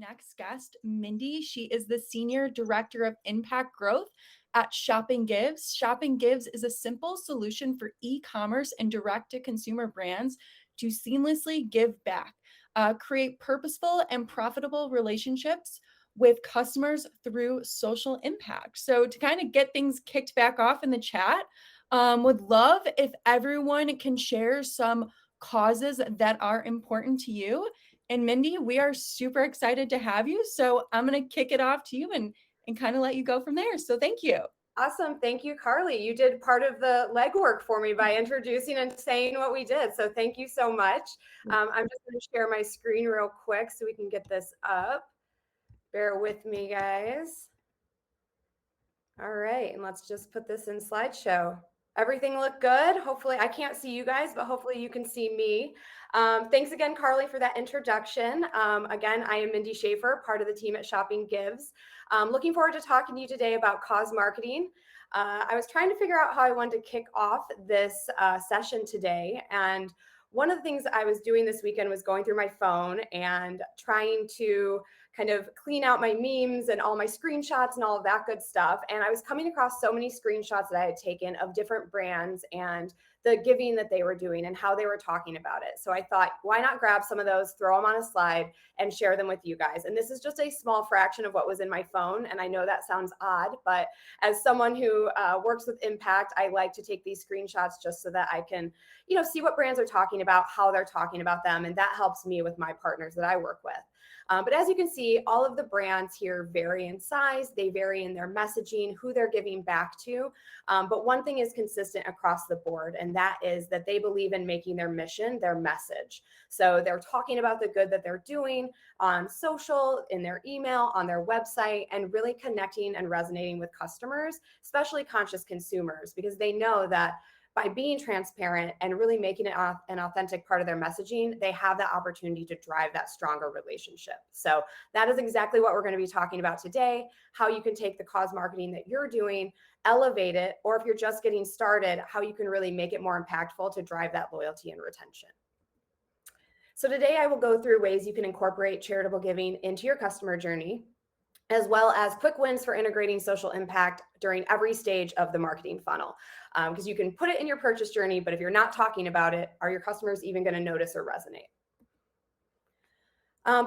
next guest, Mindy. She is the Senior Director of Impact Growth at Shopping Gives. Shopping Gives is a simple solution for e-commerce and direct-to-consumer brands to seamlessly give back, create purposeful and profitable relationships with customers through social impact. So to kind of get things kicked back off in the chat, would love if everyone can share some causes that are important to you. And Mindy, we are super excited to have you. So I'm going to kick it off to you and kind of let you go from there. So thank you. Awesome. Thank you, Carly. You did part of the legwork for me by introducing and saying what we did. So thank you so much. I'm just going to share my screen real quick so we can get this up. Bear with me, guys. All right. And let's just put this in slideshow. Everything look good? Hopefully, I can't see you guys, but hopefully you can see me. Thanks again, Carly, for that introduction. Again, I am Mindy Schaefer, part of the team at Shopping Gives. Looking forward to talking to you today about cause marketing. I was trying to figure out how I wanted to kick off this session today. And one of the things I was doing this weekend was going through my phone and trying to kind of clean out my memes and all my screenshots and all of that good stuff. And I was coming across so many screenshots that I had taken of different brands and the giving that they were doing and how they were talking about it. So I thought, why not grab some of those, throw them on a slide and share them with you guys. And this is just a small fraction of what was in my phone. And I know that sounds odd, but as someone who works with impact, I like to take these screenshots just so that I can, see what brands are talking about, how they're talking about them. And that helps me with my partners that I work with. But as you can see, all of the brands here vary in size, they vary in their messaging, who they're giving back to. But one thing is consistent across the board, and that is that they believe in making their mission their message. So they're talking about the good that they're doing on social, in their email, on their website, and really connecting and resonating with customers, especially conscious consumers, because they know that by being transparent and really making it an authentic part of their messaging, they have that opportunity to drive that stronger relationship. So that is exactly what we're going to be talking about today, how you can take the cause marketing that you're doing, elevate it, or if you're just getting started, how you can really make it more impactful to drive that loyalty and retention. So today I will go through ways you can incorporate charitable giving into your customer journey, as well as quick wins for integrating social impact during every stage of the marketing funnel. Because you can put it in your purchase journey, but if you're not talking about it, are your customers even going to notice or resonate?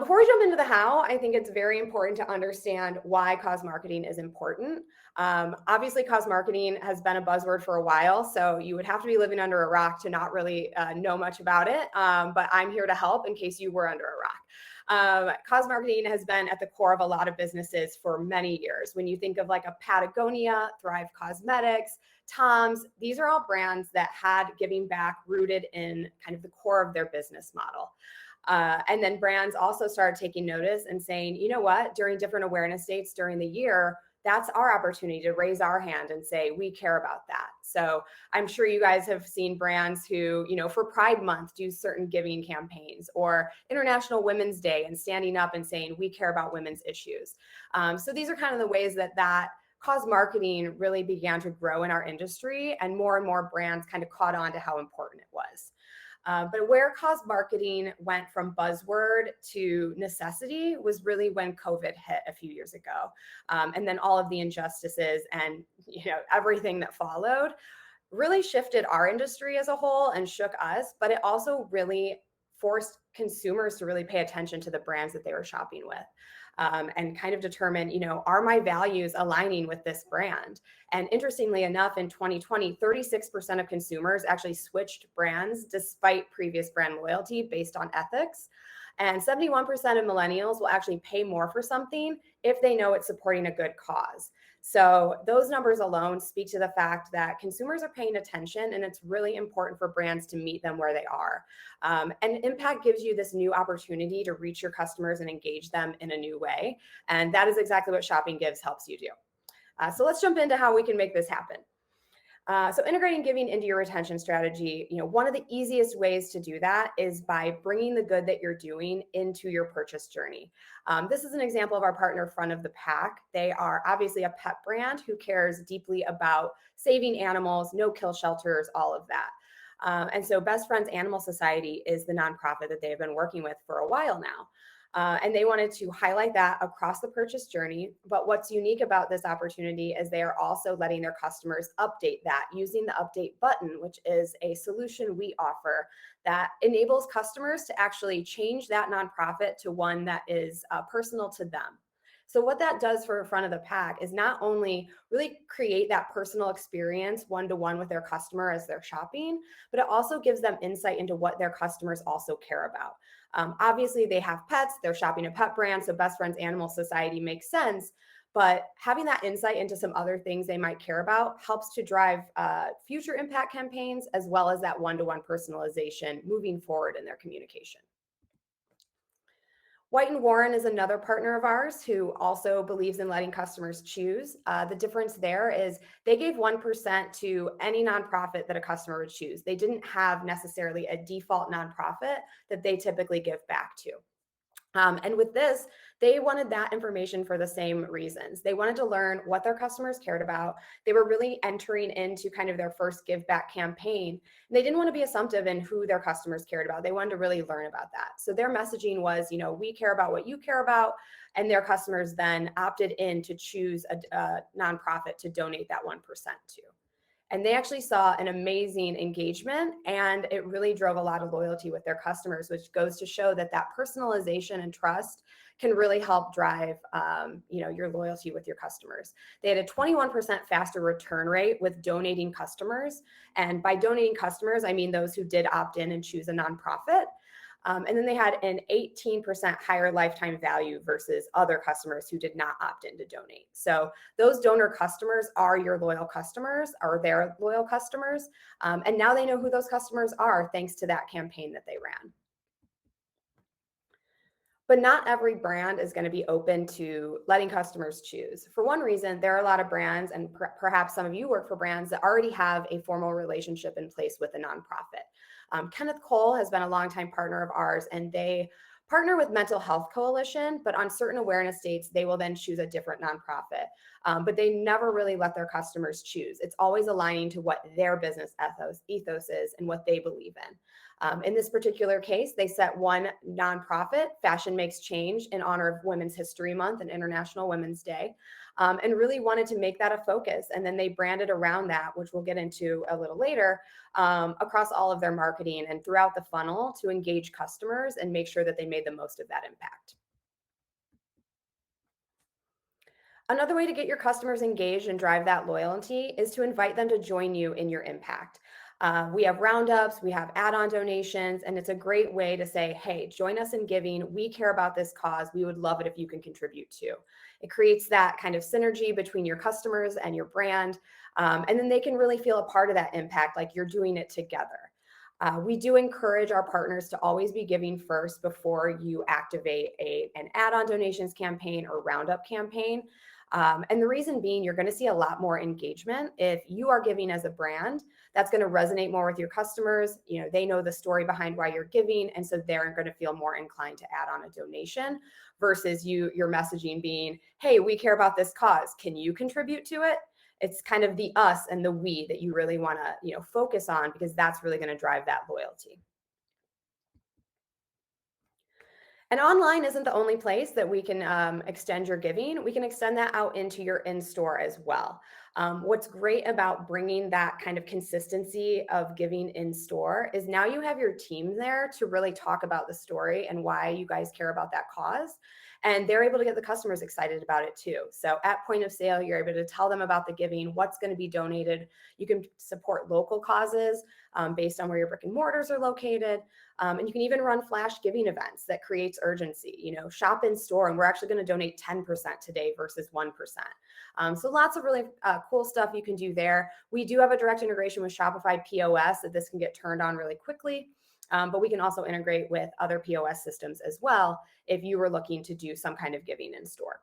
Before we jump into the how, I think it's very important to understand why cause marketing is important. Obviously, cause marketing has been a buzzword for a while, so you would have to be living under a rock to not really know much about it, but I'm here to help in case you were under a rock. Cause marketing has been at the core of a lot of businesses for many years. When you think of like a Patagonia, Thrive Cosmetics, Tom's, these are all brands that had giving back rooted in kind of the core of their business model. And then brands also started taking notice and saying, you know what, during different awareness dates during the year, that's our opportunity to raise our hand and say, we care about that. So I'm sure you guys have seen brands who, for Pride Month, do certain giving campaigns, or International Women's Day and standing up and saying, we care about women's issues. So these are kind of the ways that cause marketing really began to grow in our industry, and more brands kind of caught on to how important it was. But where cause marketing went from buzzword to necessity was really when COVID hit a few years ago. And then all of the injustices and everything that followed really shifted our industry as a whole and shook us, but it also really forced consumers to really pay attention to the brands that they were shopping with. And kind of determine, are my values aligning with this brand? And interestingly enough, in 2020, 36% of consumers actually switched brands despite previous brand loyalty based on ethics. And 71% of millennials will actually pay more for something if they know it's supporting a good cause. So those numbers alone speak to the fact that consumers are paying attention, and it's really important for brands to meet them where they are. And Impact gives you this new opportunity to reach your customers and engage them in a new way. And that is exactly what Shopping Gives helps you do. So let's jump into how we can make this happen. So integrating giving into your retention strategy, one of the easiest ways to do that is by bringing the good that you're doing into your purchase journey. This is an example of our partner, Front of the Pack. They are obviously a pet brand who cares deeply about saving animals, no kill shelters, all of that. And so Best Friends Animal Society is the nonprofit that they've been working with for a while now. And they wanted to highlight that across the purchase journey. But what's unique about this opportunity is they are also letting their customers update that using the update button, which is a solution we offer that enables customers to actually change that nonprofit to one that is personal to them. So what that does for front of the pack is not only really create that personal experience one-to-one with their customer as they're shopping, but it also gives them insight into what their customers also care about. Obviously, they have pets, they're shopping a pet brand, so Best Friends Animal Society makes sense. But having that insight into some other things they might care about helps to drive future impact campaigns as well as that one-to-one personalization moving forward in their communication. White and Warren is another partner of ours who also believes in letting customers choose. The difference there is they gave 1% to any nonprofit that a customer would choose. They didn't have necessarily a default nonprofit that they typically give back to. And with this, they wanted that information for the same reasons. They wanted to learn what their customers cared about. They were really entering into kind of their first give back campaign. And they didn't want to be assumptive in who their customers cared about. They wanted to really learn about that. So their messaging was, we care about what you care about. And their customers then opted in to choose a nonprofit to donate that 1% to. And they actually saw an amazing engagement, and it really drove a lot of loyalty with their customers, which goes to show that personalization and trust can really help drive your loyalty with your customers. They had a 21% faster return rate with donating customers. And by donating customers, I mean those who did opt in and choose a nonprofit. And then they had an 18% higher lifetime value versus other customers who did not opt in to donate. So those donor customers are your loyal customers, are their loyal customers. And now they know who those customers are thanks to that campaign that they ran. But not every brand is going to be open to letting customers choose. For one reason, there are a lot of brands, and perhaps some of you work for brands that already have a formal relationship in place with a nonprofit. Kenneth Cole has been a longtime partner of ours, and they partner with Mental Health Coalition, but on certain awareness dates, they will then choose a different nonprofit. But they never really let their customers choose. It's always aligning to what their business ethos is and what they believe in. In this particular case, they set one nonprofit, Fashion Makes Change, in honor of Women's History Month and International Women's Day, and really wanted to make that a focus. And then they branded around that, which we'll get into a little later, across all of their marketing and throughout the funnel to engage customers and make sure that they made the most of that impact. Another way to get your customers engaged and drive that loyalty is to invite them to join you in your impact. We have roundups, we have add-on donations, and it's a great way to say, hey, join us in giving. We care about this cause. We would love it if you can contribute too. It creates that kind of synergy between your customers and your brand. And then they can really feel a part of that impact, like you're doing it together. We do encourage our partners to always be giving first before you activate an add-on donations campaign or roundup campaign. And the reason being, you're going to see a lot more engagement if you are giving as a brand. That's going to resonate more with your customers. They know the story behind why you're giving, and so they're going to feel more inclined to add on a donation versus your messaging being, hey, we care about this cause. Can you contribute to it? It's kind of the us and the we that you really want to focus on, because that's really going to drive that loyalty. And online isn't the only place that we can extend your giving. We can extend that out into your in-store as well. What's great about bringing that kind of consistency of giving in store is now you have your team there to really talk about the story and why you guys care about that cause. And they're able to get the customers excited about it too. So at point of sale, you're able to tell them about the giving, what's going to be donated. You can support local causes based on where your brick and mortars are located. And you can even run flash giving events that creates urgency. Shop in store, and we're actually going to donate 10% today versus 1%. So lots of really cool stuff you can do there. We do have a direct integration with Shopify POS that this can get turned on really quickly. But we can also integrate with other POS systems as well if you were looking to do some kind of giving in store.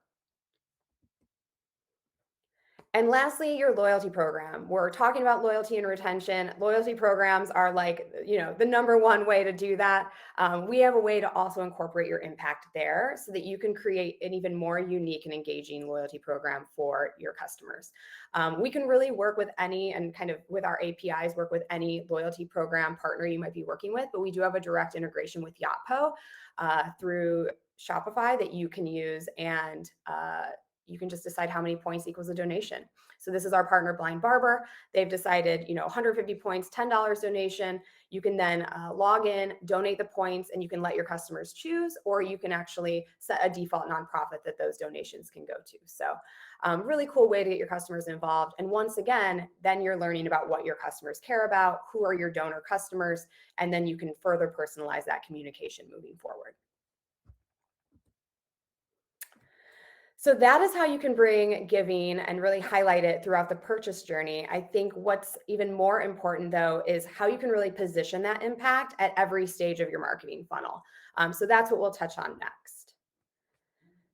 And lastly, your loyalty program. We're talking about loyalty and retention. Loyalty programs are like, the number one way to do that. We have a way to also incorporate your impact there so that you can create an even more unique and engaging loyalty program for your customers. We can really work with any, and kind of with our APIs, work with any loyalty program partner you might be working with, but we do have a direct integration with Yotpo through Shopify that you can use, and you can just decide how many points equals a donation. So this is our partner Blind Barber. They've decided, 150 points, $10 donation. You can then log in, donate the points, and you can let your customers choose, or you can actually set a default nonprofit that those donations can go to. So really cool way to get your customers involved. And once again, then you're learning about what your customers care about, who are your donor customers, and then you can further personalize that communication moving forward. So that is how you can bring giving and really highlight it throughout the purchase journey. I think what's even more important, though, is how you can really position that impact at every stage of your marketing funnel. So that's what we'll touch on next.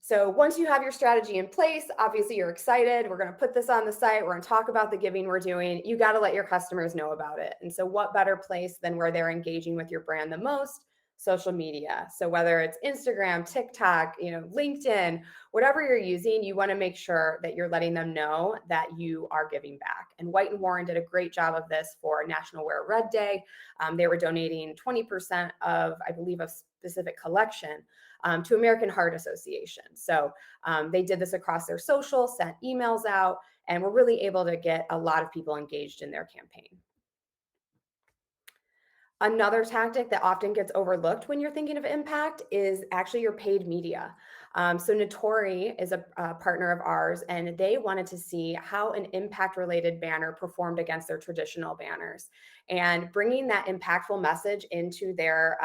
So once you have your strategy in place, obviously you're excited. We're going to put this on the site. We're going to talk about the giving we're doing. You got to let your customers know about it. And so what better place than where they're engaging with your brand the most? Social media. So whether it's Instagram, TikTok, LinkedIn, whatever you're using, you want to make sure that you're letting them know that you are giving back. And White & Warren did a great job of this for National Wear Red Day. They were donating 20% of, I believe, a specific collection to American Heart Association. So they did this across their social, sent emails out, and were really able to get a lot of people engaged in their campaign. Another tactic that often gets overlooked when you're thinking of impact is actually your paid media. So Notori is a partner of ours, and they wanted to see how an impact-related banner performed against their traditional banners. And bringing that impactful message into their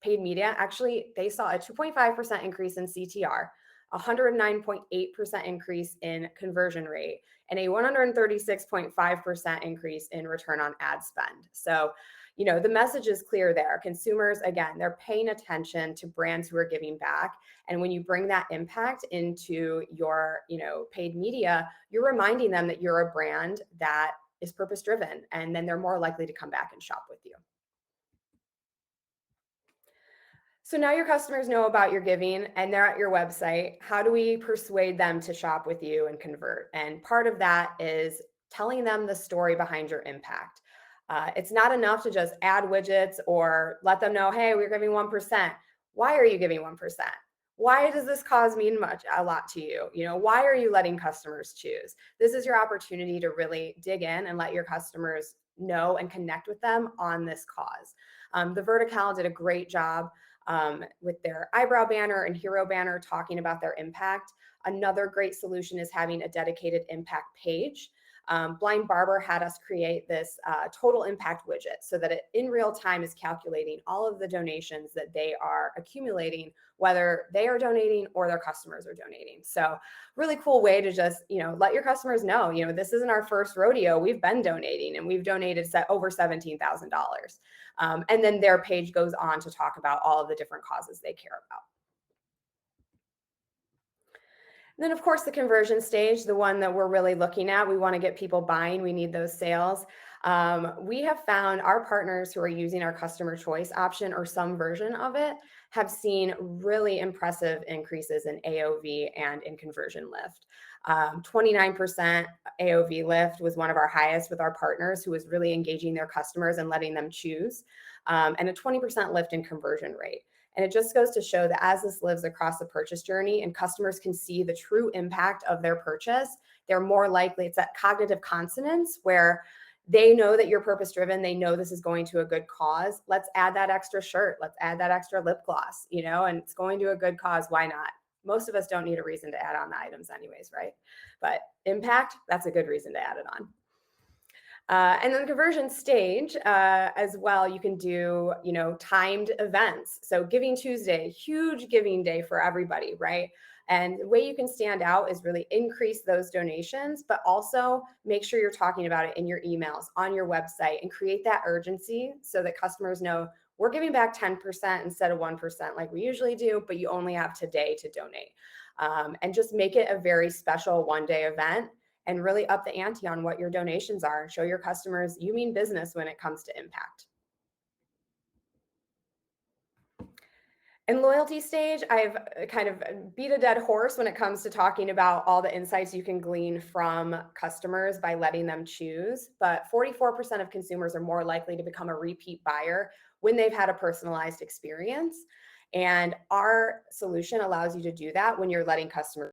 paid media, actually, they saw a 2.5% increase in CTR, 109.8% increase in conversion rate, and a 136.5% increase in return on ad spend. So the message is clear there. Consumers, again, they're paying attention to brands who are giving back. And when you bring that impact into your, paid media, you're reminding them that you're a brand that is purpose driven, and then they're more likely to come back and shop with you. So now your customers know about your giving and they're at your website. How do we persuade them to shop with you and convert? And part of that is telling them the story behind your impact. It's not enough to just add widgets or let them know, hey, we're giving 1%. Why are you giving 1%? Why does this cause mean a lot to you? Why are you letting customers choose? This is your opportunity to really dig in and let your customers know and connect with them on this cause. The Vertical did a great job with their eyebrow banner and hero banner talking about their impact. Another great solution is having a dedicated impact page. Blind Barber had us create this total impact widget so that it in real time is calculating all of the donations that they are accumulating, whether they are donating or their customers are donating. So really cool way to just, let your customers know, this isn't our first rodeo. We've been donating and we've donated over $17,000. And then their page goes on to talk about all of the different causes they care about. And then, of course, the conversion stage, the one that we're really looking at, we want to get people buying. We need those sales. We have found our partners who are using our customer choice option or some version of it have seen really impressive increases in AOV and in conversion lift. 29% AOV lift was one of our highest with our partners who was really engaging their customers and letting them choose, and a 20% lift in conversion rate. And it just goes to show that as this lives across the purchase journey and customers can see the true impact of their purchase, they're more likely, it's that cognitive consonance where they know that you're purpose driven. They know this is going to a good cause. Let's add that extra shirt. Let's add that extra lip gloss, and it's going to a good cause. Why not? Most of us don't need a reason to add on the items anyways, right? But impact, that's a good reason to add it on. And then the conversion stage as well, you can do, timed events. So Giving Tuesday, huge giving day for everybody, right? And the way you can stand out is really increase those donations, but also make sure you're talking about it in your emails, on your website, and create that urgency so that customers know we're giving back 10% instead of 1% like we usually do, but you only have today to donate. And just make it a very special one-day event and really up the ante on what your donations are. Show your customers you mean business when it comes to impact. In loyalty stage, I've kind of beat a dead horse when it comes to talking about all the insights you can glean from customers by letting them choose. But 44% of consumers are more likely to become a repeat buyer when they've had a personalized experience. And our solution allows you to do that when you're letting customers,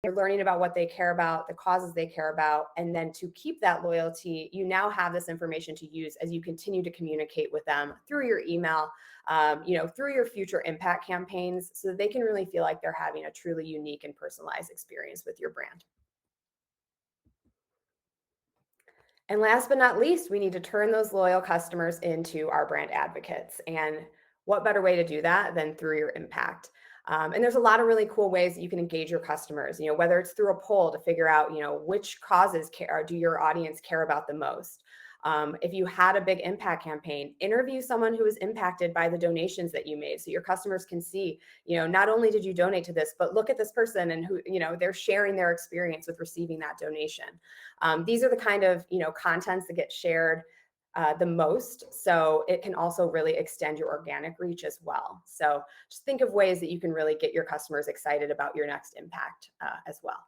you're learning about what they care about, the causes they care about, and then to keep that loyalty, you now have this information to use as you continue to communicate with them through your email, through your future impact campaigns, so that they can really feel like they're having a truly unique and personalized experience with your brand. And last but not least, we need to turn those loyal customers into our brand advocates. And what better way to do that than through your impact? And there's a lot of really cool ways that you can engage your customers, whether it's through a poll to figure out, which causes care, do your audience care about the most. If you had a big impact campaign, interview someone who was impacted by the donations that you made so your customers can see, not only did you donate to this, but look at this person and who, they're sharing their experience with receiving that donation. These are the kind of, contents that get shared the most. So it can also really extend your organic reach as well. So just think of ways that you can really get your customers excited about your next impact as well.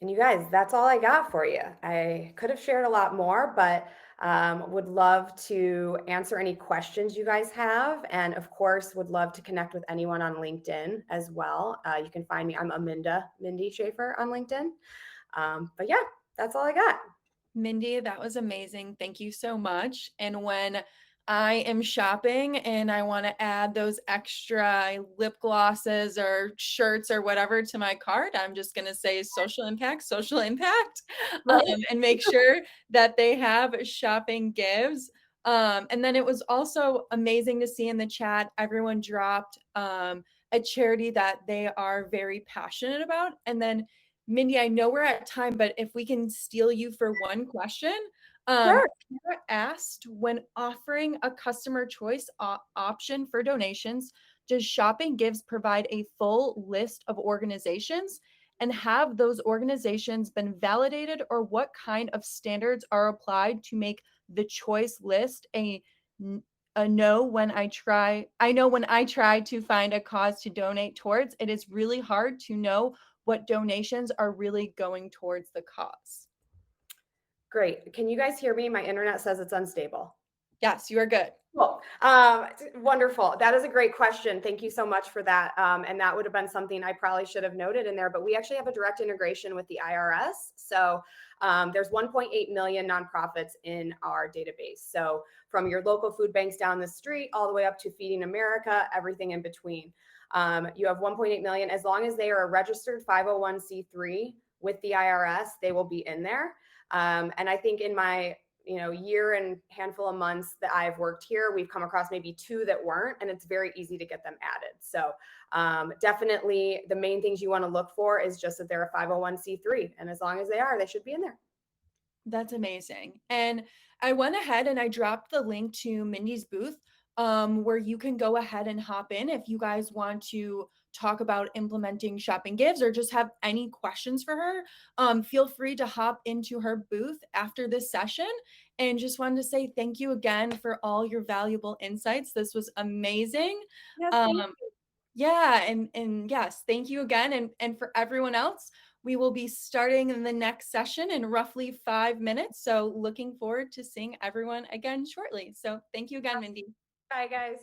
And you guys, that's all I got for you. I could have shared a lot more, but would love to answer any questions you guys have. And of course, would love to connect with anyone on LinkedIn as well. You can find me. I'm Mindy Schaefer on LinkedIn. But yeah, that's all I got. Mindy, that was amazing. Thank you so much. And when I am shopping and I want to add those extra lip glosses or shirts or whatever to my cart, I'm just going to say social impact, Right. and make sure that they have shopping gives. And then it was also amazing to see in the chat, everyone dropped a charity that they are very passionate about. And then Mindy, I know we're at time, but if we can steal you for one question. Sure. Sarah asked, when offering a customer choice option for donations, does Shopping Gives provide a full list of organizations? And have those organizations been validated, or what kind of standards are applied to make the choice list a no when I know when I try to find a cause to donate towards, it is really hard to know what donations are really going towards the cause. Great. Can you guys hear me? My internet says it's unstable. Yes, you are good. Cool. Wonderful. That is a great question. Thank you so much for that. And that would have been something I probably should have noted in there, but we actually have a direct integration with the IRS. So there's 1.8 million nonprofits in our database. So from your local food banks down the street, all the way up to Feeding America, everything in between. You have 1.8 million. As long as they are a registered 501c3 with the IRS, they will be in there. And I think in my year and handful of months that I've worked here, we've come across maybe 2 that weren't, and it's very easy to get them added. So definitely the main things you want to look for is just that they're a 501c3. And as long as they are, they should be in there. That's amazing. And I went ahead and I dropped the link to Mindy's booth, where you can go ahead and hop in if you guys want to talk about implementing Shopping Gives or just have any questions for her. Feel free to hop into her booth after this session. And just wanted to say thank you again for all your valuable insights. This was amazing. Yes, thank Um, yeah, and yes, thank you again. And for everyone else, we will be starting in the next session in roughly 5 minutes. So looking forward to seeing everyone again shortly. So thank you again, Mindy. Bye, guys.